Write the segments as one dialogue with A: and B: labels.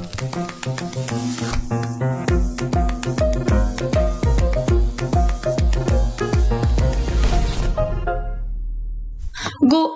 A: Gu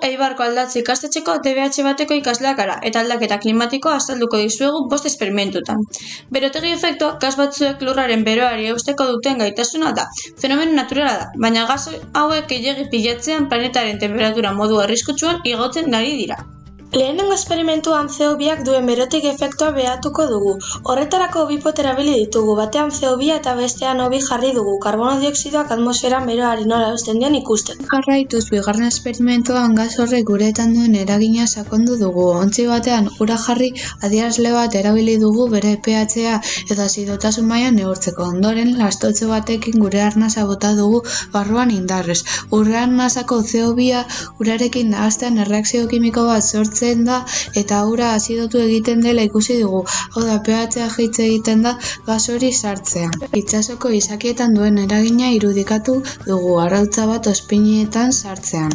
A: Eibarko Aldatze ikastetxeko DBH bateko ikasleak gara eta aldaketa klimatikoa azalduko dizuegu 5 esperimentutan. Berotegi efektua gas batzuek lurraren beroari eusteko duten gaitasuna da. Fenomeno naturala da, baina gas hauek gehiegi pilatzean planetaren temperatura modu arriskutsuan igotzen ari dira.
B: Lehenengo esperimentuan CO2ak duen berotegi efektua behatuko dugu. Horretarako bi pot erabili ditugu, batean CO2 eta bestean O2 jarri dugu, karbono dioxidoak atmosferan beroari nola eusten dion ikusten.
C: Jarraituz, bigarren esperimentuan gas horrek guretan duen eragina sakondu dugu. Ontzi batean ura jarri adierazle bat erabili dugu bere pH-a eta azidotasun maila neurtzeko. Ondoren, lastotze batekin gure arnasa bota dugu barruan indarrez. Ur arnasako CO2a urarekin nahaztean erreakzio kimiko bat sortzen da eta ura azidotu egiten dela ikusi dugu. Hau da, pH-a jaitsi egiten da gas hori sartzean. Itsasoko izakietan duen eragina irudikatu dugu arrautza bat ozpinietan sartzean.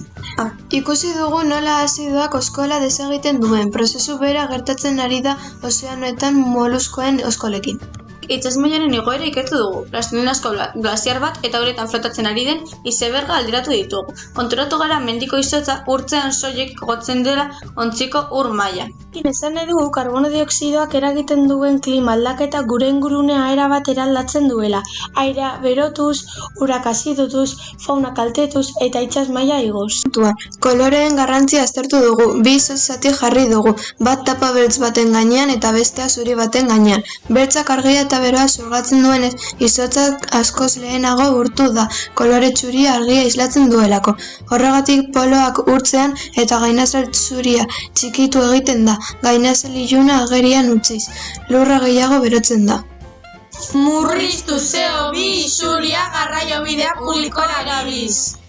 B: Ikusi dugu nola azidoak oskola desegiten duen. Prozesu bera gertatzen ari da ozeanoetan moluskoen oskolekin.
A: Itsasmailaren igoera ikertu dugu. Plastilinazko glaziar bat eta uretan flotatzen ari den izeberga alderatu ditugu. Konturatu gara mendiko izotza urtzean soilik igotzen dela ontziko ur maila.
B: Esan nahi dugu karbono dioxidoak eragiten duen klima aldaketa gure ingurunea erabat eraldatzen duela. Airea berotuz, urak azidotuz, fauna kaltetuz eta itsas maila igoz. Koloreen garrantzia aztertu dugu, bi izotz zati jarri dugu, bat tapa beltz baten gainean eta bestea zuri baten gainean. Beltzak argia eta beroa zurgatzen duenez, izotzak askoz lehenago urtu da, kolore txuria argia islatzen duelako. Horregatik poloak urtzean eta gainazal zuria txikitu egiten da, gainazal iluna agerian utziz, lurra gehiago berotzen da.
D: Murriztu CO2 isuria garraiobidea publikora erabiz.